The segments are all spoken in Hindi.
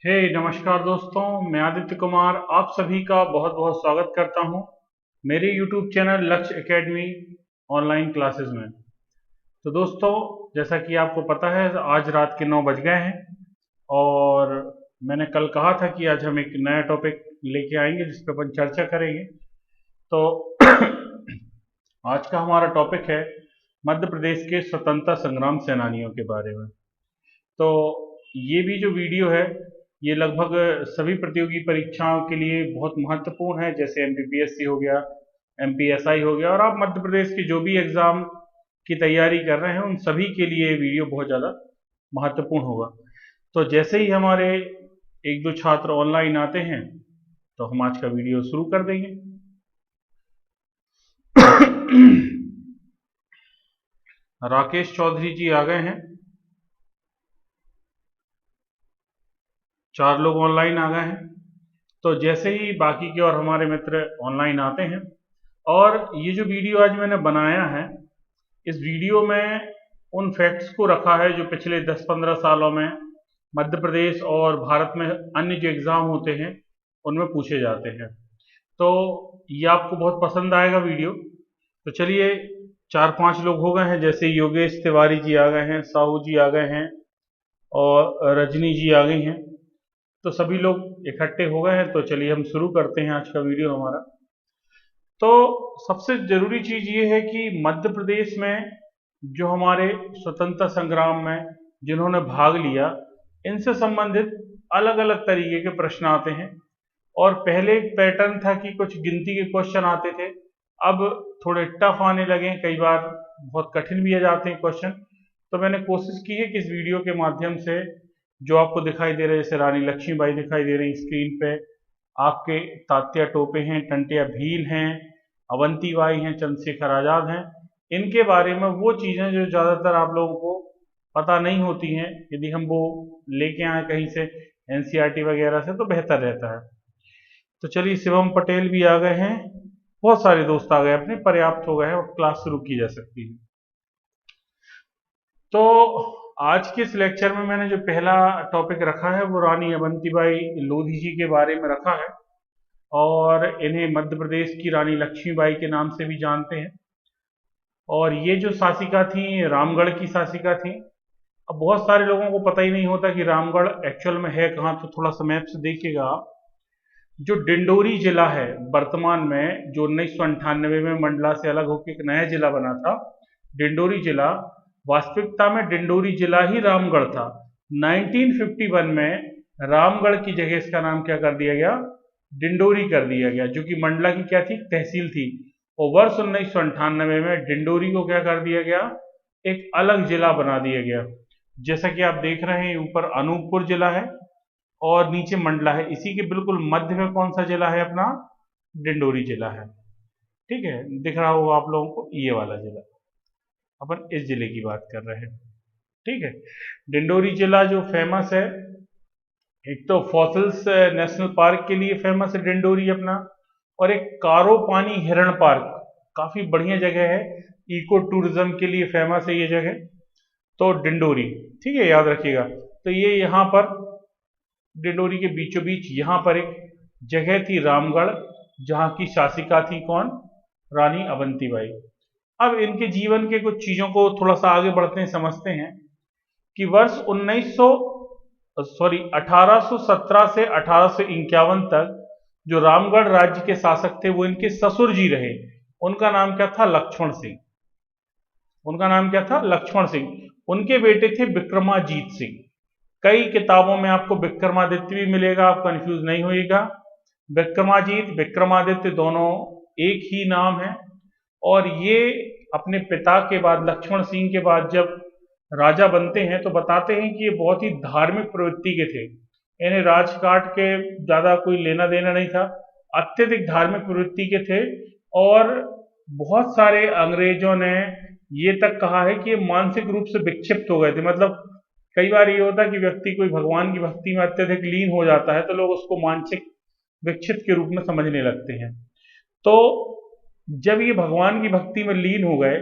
नमस्कार दोस्तों, मैं आदित्य कुमार आप सभी का बहुत बहुत स्वागत करता हूं मेरे YouTube चैनल लक्ष्य एकेडमी ऑनलाइन क्लासेस में। तो दोस्तों, जैसा कि आपको पता है आज रात के 9 बज गए हैं और मैंने कल कहा था कि आज हम एक नया टॉपिक लेके आएंगे जिस पर अपन चर्चा करेंगे। तो आज का हमारा टॉपिक है मध्य प्रदेश के स्वतंत्रता संग्राम सेनानियों के बारे में। तो ये भी जो वीडियो है ये लगभग सभी प्रतियोगी परीक्षाओं के लिए बहुत महत्वपूर्ण है, जैसे एमपीपीएससी हो गया, एमपीएसआई हो गया, और आप मध्य प्रदेश के जो भी एग्जाम की तैयारी कर रहे हैं उन सभी के लिए ये वीडियो बहुत ज़्यादा महत्वपूर्ण होगा। तो जैसे ही हमारे एक दो छात्र ऑनलाइन आते हैं तो हम आज का वीडियो शुरू कर देंगे। राकेश चौधरी जी आ गए हैं, 4 लोग ऑनलाइन आ गए हैं। तो जैसे ही बाकी के और हमारे मित्र ऑनलाइन आते हैं, और ये जो वीडियो आज मैंने बनाया है इस वीडियो में उन फैक्ट्स को रखा है जो पिछले 10-15 सालों में मध्य प्रदेश और भारत में अन्य जो एग्ज़ाम होते हैं उनमें पूछे जाते हैं। तो ये आपको बहुत पसंद आएगा वीडियो। तो चलिए, 4-5 लोग हो गए हैं, जैसे योगेश तिवारी जी आ गए हैं, साहू जी आ गए हैं और रजनी जी आ गई हैं। तो सभी लोग इकट्ठे हो गए हैं, तो चलिए हम शुरू करते हैं आज का वीडियो हमारा। तो सबसे जरूरी चीज ये है कि मध्य प्रदेश में जो हमारे स्वतंत्रता संग्राम में जिन्होंने भाग लिया इनसे संबंधित अलग अलग तरीके के प्रश्न आते हैं। और पहले एक पैटर्न था कि कुछ गिनती के क्वेश्चन आते थे, अब थोड़े टफ आने लगे, कई बार बहुत कठिन भी आ जाते हैं क्वेश्चन। तो मैंने कोशिश की है कि इस वीडियो के माध्यम से जो आपको दिखाई दे रहे हैं, जैसे रानी लक्ष्मीबाई दिखाई दे रही स्क्रीन पे, आपके तात्या टोपे हैं, टंटिया भील हैं, अवंतीबाई हैं, चंद्रशेखर आजाद हैं, इनके बारे में वो चीज़ें जो ज़्यादातर आप लोगों को पता नहीं होती हैं, यदि हम वो लेके आए कहीं से एनसीईआरटी वगैरह से तो बेहतर रहता है। तो चलिए, शिवम पटेल भी आ गए हैं, बहुत सारे दोस्त आ गए अपने, पर्याप्त हो गए हैं और क्लास शुरू की जा सकती है। तो आज के इस लेक्चर में मैंने जो पहला टॉपिक रखा है वो रानी अवंतीबाई लोधी जी के बारे में रखा है, और इन्हें मध्य प्रदेश की रानी लक्ष्मीबाई के नाम से भी जानते हैं। और ये जो शासिका थी रामगढ़ की शासिका थी। अब बहुत सारे लोगों को पता ही नहीं होता कि रामगढ़ एक्चुअल में है कहाँ, तो थोड़ा सा मैप से देखिएगा आप। जो डिंडोरी जिला है वर्तमान में, जो 1998 में मंडला से अलग होकर एक नया जिला बना था डिंडोरी जिला, वास्तविकता में डिंडोरी जिला ही रामगढ़ था। 1951 में रामगढ़ की जगह इसका नाम क्या कर दिया गया, डिंडोरी कर दिया गया, जो कि मंडला की क्या थी, तहसील थी। और वर्ष 1998 में डिंडोरी को क्या कर दिया गया, एक अलग जिला बना दिया गया। जैसा कि आप देख रहे हैं ऊपर अनूपपुर जिला है और नीचे मंडला है, इसी के बिल्कुल मध्य में कौन सा जिला है, अपना डिंडोरी जिला है। ठीक है, दिख रहा होगा आप लोगों को ये वाला जिला, अपन इस जिले की बात कर रहे हैं। ठीक है, डिंडोरी जिला जो फेमस है, एक तो फॉसिल्स नेशनल पार्क के लिए फेमस है डिंडोरी अपना, और एक कारो पानी हिरण पार्क, काफी बढ़िया जगह है, इको टूरिज्म के लिए फेमस है ये जगह। तो डिंडोरी, ठीक है, याद रखिएगा। तो ये यहाँ पर डिंडोरी के बीचों बीच यहाँ पर एक जगह थी रामगढ़, जहाँ की शासिका थी कौन, रानी अवंतीबाई। अब इनके जीवन के कुछ चीजों को थोड़ा सा आगे बढ़ते हैं, समझते हैं कि वर्ष 1817 से 1851 तक जो रामगढ़ राज्य के शासक थे वो इनके ससुर जी रहे। उनका नाम क्या था, लक्ष्मण सिंह। उनका नाम क्या था, लक्ष्मण सिंह। उनके बेटे थे विक्रमाजीत सिंह। कई किताबों में आपको विक्रमादित्य भी मिलेगा, आप कंफ्यूज नहीं होइएगा। विक्रमाजीत विक्रमादित्य दोनों एक ही नाम है। और ये अपने पिता के बाद, लक्ष्मण सिंह के बाद जब राजा बनते हैं तो बताते हैं कि ये बहुत ही धार्मिक प्रवृत्ति के थे, इन्हें राजकाट के ज्यादा कोई लेना देना नहीं था, अत्यधिक धार्मिक प्रवृत्ति के थे। और बहुत सारे अंग्रेजों ने ये तक कहा है कि ये मानसिक रूप से विक्षिप्त हो गए थे। मतलब कई बार ये होता है कि व्यक्ति कोई भगवान की भक्ति में अत्यधिक लीन हो जाता है तो लोग उसको मानसिक विक्षिप्त के रूप में समझने लगते हैं। तो जब ये भगवान की भक्ति में लीन हो गए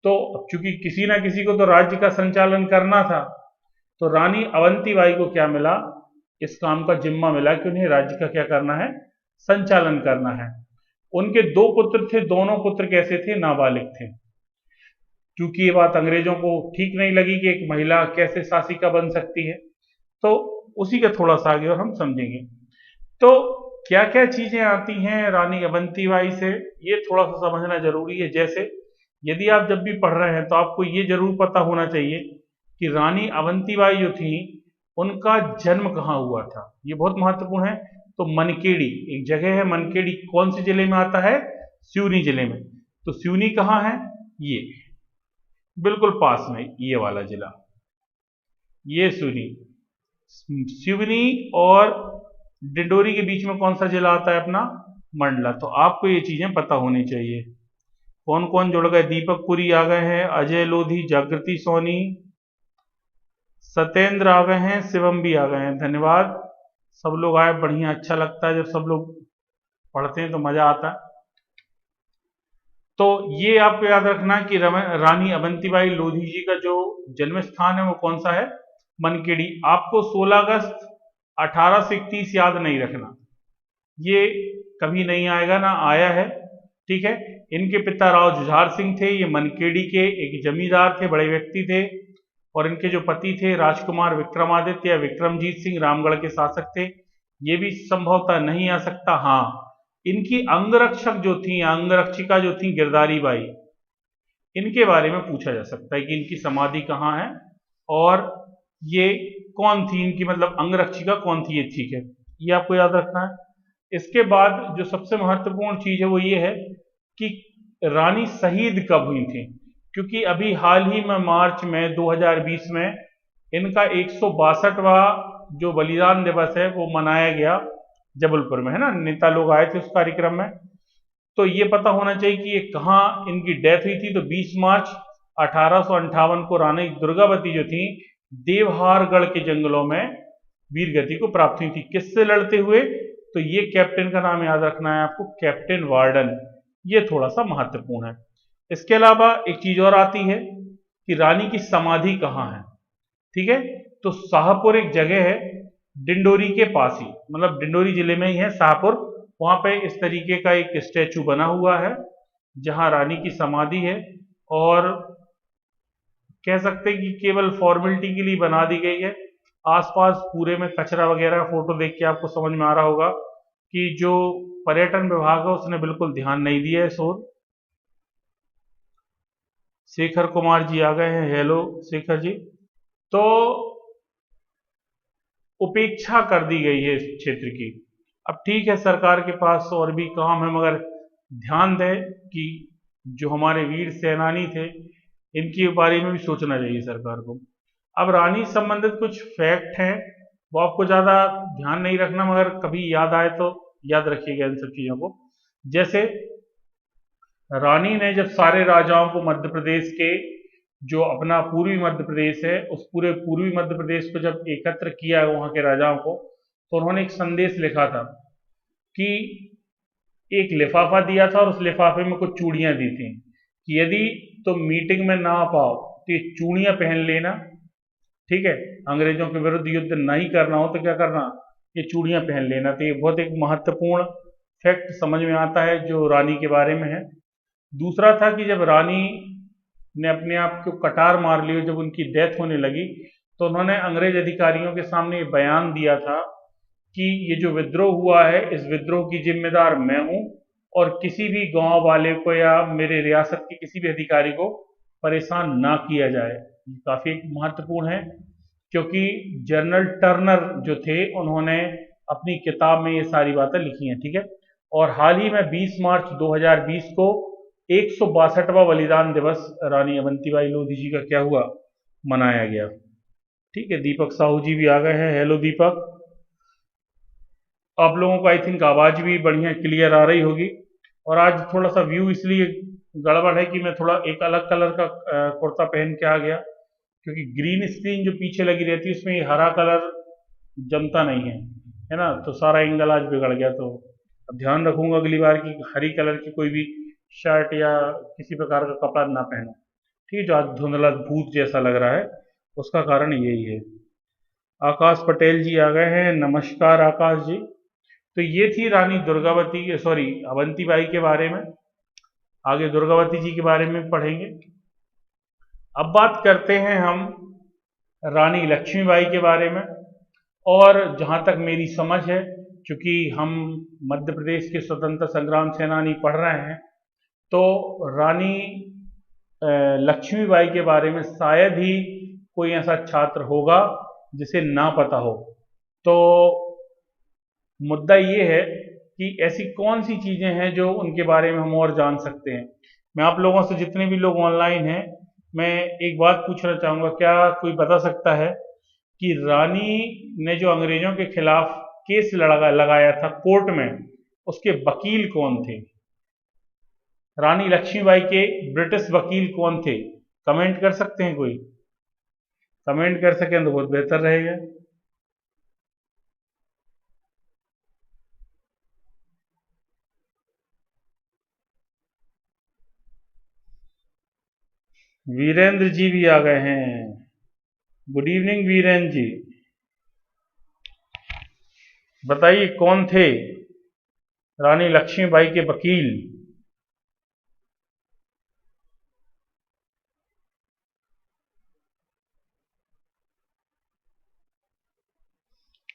तो चूंकि किसी ना किसी को तो राज्य का संचालन करना था, तो रानी अवंतीबाई को क्या मिला, इस काम का जिम्मा मिला कि उन्हें राज्य का क्या करना है, संचालन करना है। उनके 2 पुत्र थे, दोनों पुत्र कैसे थे, नाबालिग थे। क्योंकि ये बात अंग्रेजों को ठीक नहीं लगी कि एक महिला कैसे शासिका बन सकती है, तो उसी का थोड़ा सा आगे और हम समझेंगे। तो क्या क्या चीजें आती हैं रानी अवंतीबाई से, ये थोड़ा सा समझना जरूरी है। जैसे यदि आप जब भी पढ़ रहे हैं तो आपको ये जरूर पता होना चाहिए कि रानी अवंतीबाई जो थी उनका जन्म कहाँ हुआ था, ये बहुत महत्वपूर्ण है। तो मनकेड़ी एक जगह है, मनकेड़ी कौन से जिले में आता है, सिवनी जिले में। तो सिवनी कहाँ है, ये बिल्कुल पास में ये वाला जिला, ये सिवनी और डिंडोरी के बीच में कौन सा जिला आता है अपना, मंडला। तो आपको ये चीजें पता होनी चाहिए। कौन कौन जुड़ गए, दीपक पुरी आ गए हैं, अजय लोधी, जागृति सोनी, सत्येंद्र आ गए हैं, शिवम भी आ गए हैं। धन्यवाद, सब लोग आए, बढ़िया, अच्छा लगता है जब सब लोग पढ़ते हैं तो मजा आता है। तो ये आपको याद रखना कि रानी अवंतीबाई लोधी जी का जो जन्म स्थान है वो कौन सा है, मनकेड़ी। आपको 16 अगस्त 1831 याद नहीं रखना, ये कभी नहीं आएगा, ना आया है, ठीक है। इनके पिता राव जुझार सिंह थे, ये मनकेड़ी के एक जमींदार थे, बड़े व्यक्ति थे। और इनके जो पति थे राजकुमार विक्रमादित्य या विक्रमजीत सिंह रामगढ़ के शासक थे। ये भी संभवतः नहीं आ सकता। हाँ, इनकी अंगरक्षक जो थी, अंगरक्षिका जो थी गिरधारी बाई, इनके बारे में पूछा जा सकता है कि इनकी समाधि कहाँ है और ये कौन थी, इनकी मतलब अंगरक्षिका कौन थी, ये ठीक है, ये आपको याद रखना है। इसके बाद जो सबसे महत्वपूर्ण चीज है वो ये है कि रानी शहीद कब हुई थी, क्योंकि अभी हाल ही में मार्च में 2020 में इनका 162वां जो बलिदान दिवस है वो मनाया गया जबलपुर में, है ना, नेता लोग आए थे उस कार्यक्रम में। तो ये पता होना चाहिए कि ये कहाँ इनकी डेथ हुई थी। तो 20 मार्च 1858 को रानी दुर्गावती जो थी देवहारगढ़ के जंगलों में वीर गति को प्राप्त हुई थी। किससे लड़ते हुए, तो ये कैप्टन का नाम याद रखना है आपको, कैप्टन वार्डन, ये थोड़ा सा महत्वपूर्ण है। इसके अलावा एक चीज और आती है कि रानी की समाधि कहाँ है, ठीक है। तो शाहपुर एक जगह है डिंडोरी के पास ही, मतलब डिंडोरी जिले में ही है शाहपुर, वहां पे इस तरीके का एक स्टैचू बना हुआ है जहां रानी की समाधि है। और कह सकते हैं कि केवल फॉर्मेलिटी के लिए बना दी गई है। आसपास पूरे में कचरा वगैरह, फोटो देख के आपको समझ में आ रहा होगा कि जो पर्यटन विभाग है उसने बिल्कुल ध्यान नहीं दिया है। शोर शेखर कुमार जी आ गए हैं, हेलो शेखर जी। तो उपेक्षा कर दी गई है इस क्षेत्र की। अब ठीक है, सरकार के पास और भी काम है, मगर ध्यान दें कि जो हमारे वीर सेनानी थे इनके बारे में भी सोचना चाहिए सरकार को। अब रानी से संबंधित कुछ फैक्ट हैं, वो आपको ज्यादा ध्यान नहीं रखना, मगर कभी याद आए तो याद रखिएगा इन सब चीजों को। जैसे रानी ने जब सारे राजाओं को मध्य प्रदेश के, जो अपना पूर्वी मध्य प्रदेश है, उस पूरे पूर्वी मध्य प्रदेश को जब एकत्र किया है वहां के राजाओं को, तो उन्होंने एक संदेश लिखा था कि एक लिफाफा दिया था और उस लिफाफे में कुछ चूड़ियां दी थी कि यदि तुम मीटिंग में ना आ पाओ तो ये चूड़ियां पहन लेना, ठीक है। अंग्रेजों के विरुद्ध युद्ध नहीं करना हो तो क्या करना, ये चूड़ियां पहन लेना। तो ये बहुत एक महत्वपूर्ण फैक्ट समझ में आता है जो रानी के बारे में है। दूसरा था कि जब रानी ने अपने आप को कटार मार लिया, जब उनकी डेथ होने लगी, तो उन्होंने अंग्रेज अधिकारियों के सामने बयान दिया था कि ये जो विद्रोह हुआ है इस विद्रोह की जिम्मेदार मैं हूं और किसी भी गांव वाले को या मेरे रियासत के किसी भी अधिकारी को परेशान ना किया जाए। ये काफी महत्वपूर्ण है, क्योंकि जनरल टर्नर जो थे उन्होंने अपनी किताब में ये सारी बातें लिखी हैं, ठीक है। और हाल ही में 20 मार्च 2020 को 162वां बलिदान दिवस रानी अवंतीबाई लोधी जी का क्या हुआ, मनाया गया, ठीक है। दीपक साहू जी भी आ गए हैं, हेलो दीपक। आप लोगों को आई थिंक आवाज भी बढ़िया क्लियर आ रही होगी। और आज थोड़ा सा व्यू इसलिए गड़बड़ है कि मैं थोड़ा एक अलग कलर का कुर्ता पहन के आ गया, क्योंकि ग्रीन स्क्रीन जो पीछे लगी रहती है उसमें ये हरा कलर जमता नहीं है ना, तो सारा एंगल आज बिगड़ गया। तो अब ध्यान रखूंगा अगली बार की हरी कलर की कोई भी शर्ट या किसी प्रकार का कपड़ा ना पहनो, ठीक है। जो आज धुंधला भूत जैसा लग रहा है उसका कारण यही है। आकाश पटेल जी आ गए हैं, नमस्कार आकाश जी। तो ये थी रानी दुर्गावती, सॉरी अवंतीबाई के बारे में। आगे दुर्गावती जी के बारे में पढ़ेंगे। अब बात करते हैं हम रानी लक्ष्मीबाई के बारे में। और जहां तक मेरी समझ है, चूंकि हम मध्य प्रदेश के स्वतंत्र संग्राम सेनानी पढ़ रहे हैं, तो रानी लक्ष्मीबाई के बारे में शायद ही कोई ऐसा छात्र होगा जिसे ना पता हो। तो मुद्दा ये है कि ऐसी कौन सी चीजें हैं जो उनके बारे में हम और जान सकते हैं। मैं आप लोगों से, जितने भी लोग ऑनलाइन हैं, मैं एक बात पूछना चाहूंगा, क्या कोई बता सकता है कि रानी ने जो अंग्रेजों के खिलाफ केस लगाया था कोर्ट में, उसके वकील कौन थे? रानी लक्ष्मीबाई के ब्रिटिश वकील कौन थे? कमेंट कर सकते हैं कोई? कमेंट कर सकें तो बहुत बेहतर रहेगा। वीरेंद्र जी भी आ गए हैं। Good evening Virendra ji. बताइए कौन थे रानी लक्ष्मीबाई के वकील?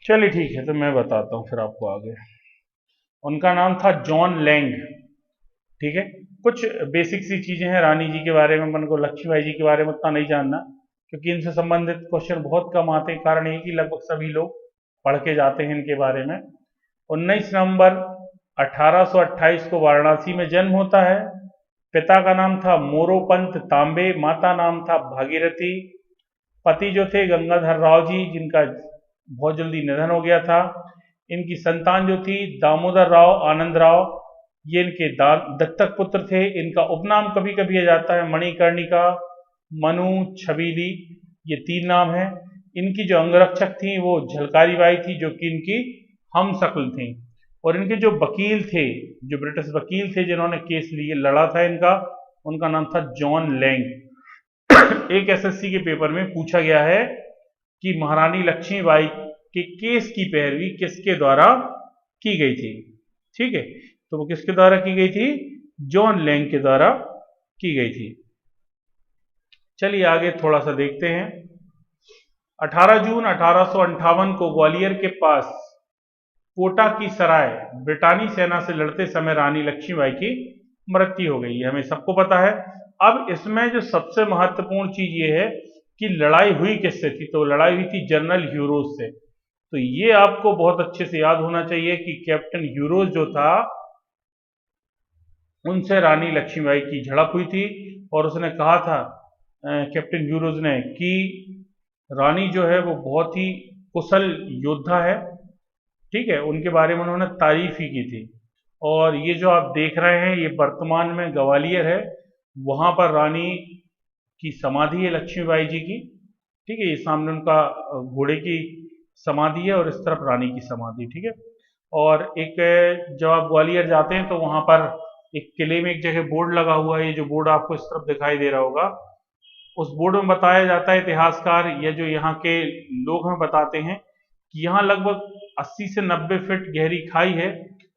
चलिए ठीक है, तो मैं बताता हूं फिर आपको आगे। उनका नाम था जॉन लैंग। ठीक है, कुछ बेसिक सी चीजें हैं रानी जी के बारे में, अपन को लक्ष्मीबाई जी के बारे में उतना नहीं जानना, क्योंकि इनसे संबंधित क्वेश्चन बहुत कम आते हैं। कारण ये कि लगभग सभी लोग पढ़ के जाते हैं इनके बारे में। 19 नवंबर 1828 को वाराणसी में जन्म होता है। पिता का नाम था मोरोपंत तांबे, माता नाम था भागीरथी। पति जो थे गंगाधर राव जी, जिनका बहुत जल्दी निधन हो गया था। इनकी संतान जो थी दामोदर राव, आनंद राव, ये इनके दत्तक पुत्र थे। इनका उपनाम कभी कभी आ जाता है मणिकर्णिका, मनु, छबीली, ये 3 नाम हैं। इनकी जो अंगरक्षक थी वो झलकारी बाई थी, जो कि इनकी हम शक्ल थी। और इनके जो वकील थे, जो ब्रिटिश वकील थे जिन्होंने केस लिए लड़ा था इनका, उनका नाम था जॉन लैंग। एक एसएससी के पेपर में पूछा गया है कि महारानी लक्ष्मीबाई के केस की पैरवी किसके द्वारा की गई थी। ठीक है, तो वो किसके द्वारा की गई थी? जॉन लैंग के द्वारा की गई थी। चलिए आगे थोड़ा सा देखते हैं। 18 जून 1858 को ग्वालियर के पास कोटा की सराय ब्रिटानी सेना से लड़ते समय रानी लक्ष्मीबाई की मृत्यु हो गई है, हमें सबको पता है। अब इसमें जो सबसे महत्वपूर्ण चीज ये है कि लड़ाई हुई किससे थी, तो लड़ाई हुई थी जनरल ह्यूरोज से। तो ये आपको बहुत अच्छे से याद होना चाहिए कि कैप्टन ह्यूरोज जो था, उनसे रानी लक्ष्मीबाई की झड़प हुई थी। और उसने कहा था, कैप्टन ह्यूरोज ने, कि रानी जो है वो बहुत ही कुशल योद्धा है। ठीक है, उनके बारे में उन्होंने तारीफ ही की थी। और ये जो आप देख रहे हैं, ये वर्तमान में ग्वालियर है, वहां पर रानी की समाधि है लक्ष्मीबाई जी की। ठीक है, ये सामने उनका घोड़े की समाधि है और इस तरफ रानी की समाधि। ठीक है, और एक, जब आप ग्वालियर जाते हैं तो वहां पर एक किले में एक जगह बोर्ड लगा हुआ है, ये जो बोर्ड आपको इस तरफ दिखाई दे रहा होगा, उस बोर्ड में बताया जाता है, इतिहासकार या जो यहाँ के लोग हमें बताते हैं, कि यहाँ लगभग 80 से 90 फीट गहरी खाई है,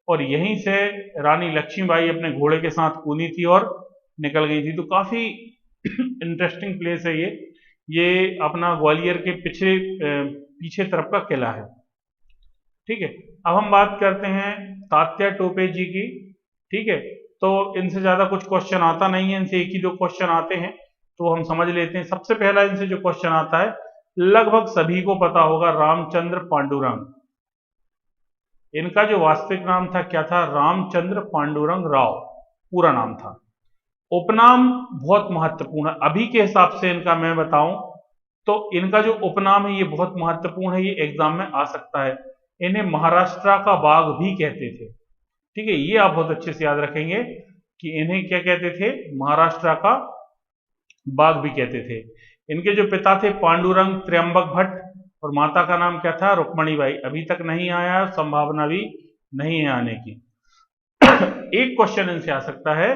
और यहीं से रानी लक्ष्मीबाई अपने घोड़े के साथ कूदी थी और निकल गई थी। तो काफी इंटरेस्टिंग प्लेस है ये अपना ग्वालियर के पीछे तरफ का किला है। ठीक है, अब हम बात करते हैं तात्या टोपे जी की। ठीक है, तो इनसे ज्यादा कुछ क्वेश्चन आता नहीं है, इनसे एक ही दो क्वेश्चन आते हैं, तो हम समझ लेते हैं। सबसे पहला इनसे जो क्वेश्चन आता है, लगभग सभी को पता होगा, रामचंद्र पांडुरंग। इनका जो वास्तविक नाम था क्या था? रामचंद्र पांडुरंग राव पूरा नाम था। उपनाम बहुत महत्वपूर्ण है, अभी के हिसाब से इनका मैं बताऊं तो इनका जो उपनाम है ये बहुत महत्वपूर्ण है, ये एग्जाम में आ सकता है। इन्हें महाराष्ट्र का बाघ भी कहते थे। ठीक है, ये आप बहुत अच्छे से याद रखेंगे कि इन्हें क्या कहते थे? महाराष्ट्र का बाघ भी कहते थे। इनके जो पिता थे पांडुरंग त्र्यंबक भट्ट, और माता का नाम क्या था? रुक्मणी बाई। अभी तक नहीं आया, संभावना भी नहीं है आने की। एक क्वेश्चन इनसे आ सकता है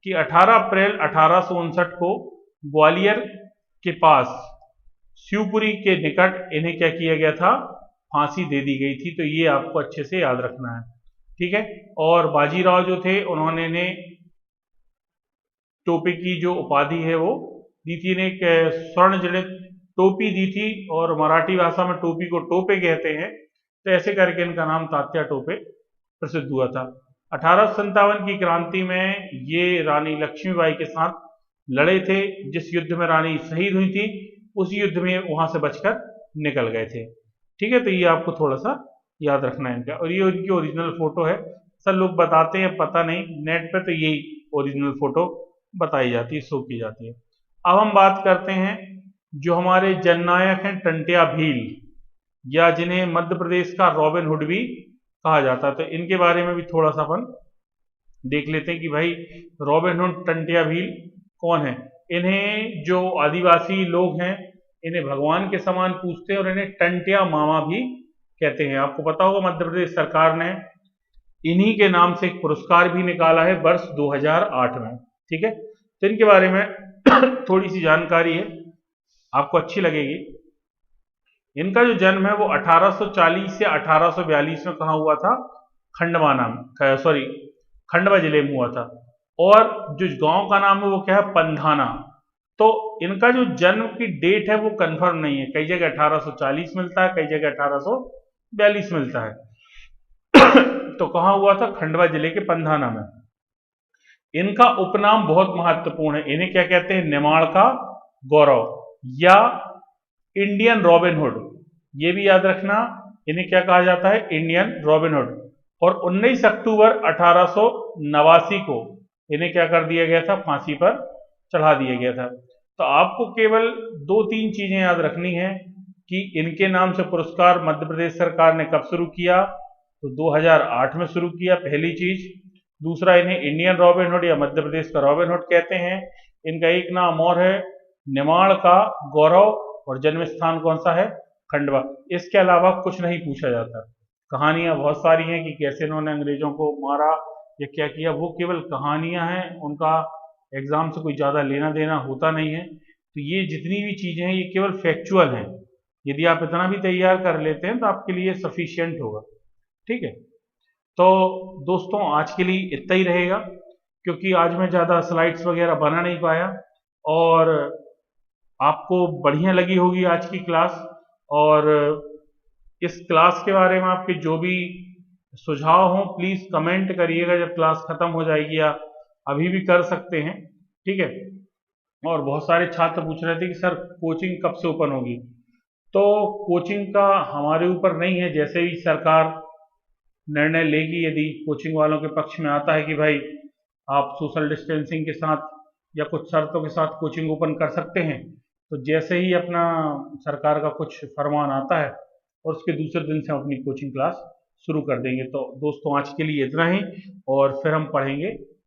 कि 18 अप्रैल 1859 को ग्वालियर के पास शिवपुरी के निकट इन्हें क्या किया गया था, फांसी दे दी गई थी। तो ये आपको अच्छे से याद रखना है, ठीक है। और बाजीराव जो थे उन्होंने ने टोपे की जो उपाधि है वो दी थी, इन्हें एक स्वर्ण जड़ित टोपी दी थी, और मराठी भाषा में टोपी को टोपे कहते हैं। तो ऐसे करके इनका नाम तात्या टोपे प्रसिद्ध हुआ था। 1857 की क्रांति में ये रानी लक्ष्मीबाई के साथ लड़े थे। जिस युद्ध में रानी शहीद हुई थी उस युद्ध में वहां से बचकर निकल गए थे, ठीक है। तो ये आपको थोड़ा सा याद रखना है इनका। और ये उनकी ओरिजिनल फोटो है। सब लोग बताते हैं, पता नहीं, नेट पे तो यही ओरिजिनल फोटो बताई जाती है, शो की जाती है। अब हम बात करते हैं जो हमारे जननायक हैं टंट्या भील, या जिन्हें मध्य प्रदेश का रॉबिन हुड भी कहा जाता है। तो इनके बारे में भी थोड़ा सा अपन देख लेते हैं कि भाई रॉबिन हुड टंट्या भील कौन है। इन्हें जो आदिवासी लोग हैं इन्हें भगवान के समान पूजते हैं और इन्हें टंट्या मामा भी कहते हैं। आपको पता होगा मध्य प्रदेश सरकार ने इन्हीं के नाम से एक पुरस्कार भी निकाला है वर्ष 2008 में, ठीक है। तो इनके बारे में थोड़ी सी जानकारी है, आपको अच्छी लगेगी। इनका जो जन्म है वो 1840 से 1842 में कहाँ हुआ था, खंडवा नाम, सॉरी खंडवा जिले में हुआ था। और जो गांव का नाम है वो क्या है, पंधाना। तो इनका जो जन्म की डेट है वो कंफर्म नहीं है, कई जगह 1840 मिलता है, कई जगह 1842 मिलता है। तो कहाँ हुआ था, खंडवा जिले के पंधाना में। इनका उपनाम बहुत महत्वपूर्ण है, इन्हें क्या कहते हैं, निमाड़ का गौरव या इंडियन रॉबिन हुड। ये भी याद रखना, इन्हें क्या कहा जाता है, इंडियन रॉबिन हुड। और 19 अक्टूबर 1889 को इन्हें क्या कर दिया गया था, फांसी पर चढ़ा दिया गया था। तो आपको केवल 2-3 चीजें याद रखनी है कि इनके नाम से पुरस्कार मध्य प्रदेश सरकार ने कब शुरू किया, तो 2008 में शुरू किया, पहली चीज। दूसरा, इन्हें इंडियन रॉबिन हुड या मध्य प्रदेश का रॉबिन हुड कहते हैं। इनका एक नाम और है, निमाड़ का गौरव, और जन्म स्थान कौन सा है, खंडवा। इसके अलावा कुछ नहीं पूछा जाता। कहानियां बहुत सारी हैं कि कैसे इन्होंने अंग्रेजों को मारा या क्या किया, वो केवल कहानियां हैं, उनका एग्जाम से कोई ज्यादा लेना देना होता नहीं है। तो ये जितनी भी चीजें हैं ये केवल फैक्चुअल हैं। यदि आप इतना भी तैयार कर लेते हैं तो आपके लिए सफिशियंट होगा, ठीक है। तो दोस्तों आज के लिए इतना ही रहेगा, क्योंकि आज मैं ज़्यादा स्लाइड्स वगैरह बना नहीं पाया, और आपको बढ़िया लगी होगी आज की क्लास। और इस क्लास के बारे में आपके जो भी सुझाव हों प्लीज़ कमेंट करिएगा, जब क्लास ख़त्म हो जाएगी, या अभी भी कर सकते हैं, ठीक है। और बहुत सारे छात्र पूछ रहे थे कि सर कोचिंग कब से ओपन होगी। तो कोचिंग का हमारे ऊपर नहीं है, जैसे ही सरकार निर्णय लेगी, यदि कोचिंग वालों के पक्ष में आता है कि भाई आप सोशल डिस्टेंसिंग के साथ या कुछ शर्तों के साथ कोचिंग ओपन कर सकते हैं, तो जैसे ही अपना सरकार का कुछ फरमान आता है और उसके दूसरे दिन से हम अपनी कोचिंग क्लास शुरू कर देंगे। तो दोस्तों आज के लिए इतना ही, और फिर हम पढ़ेंगे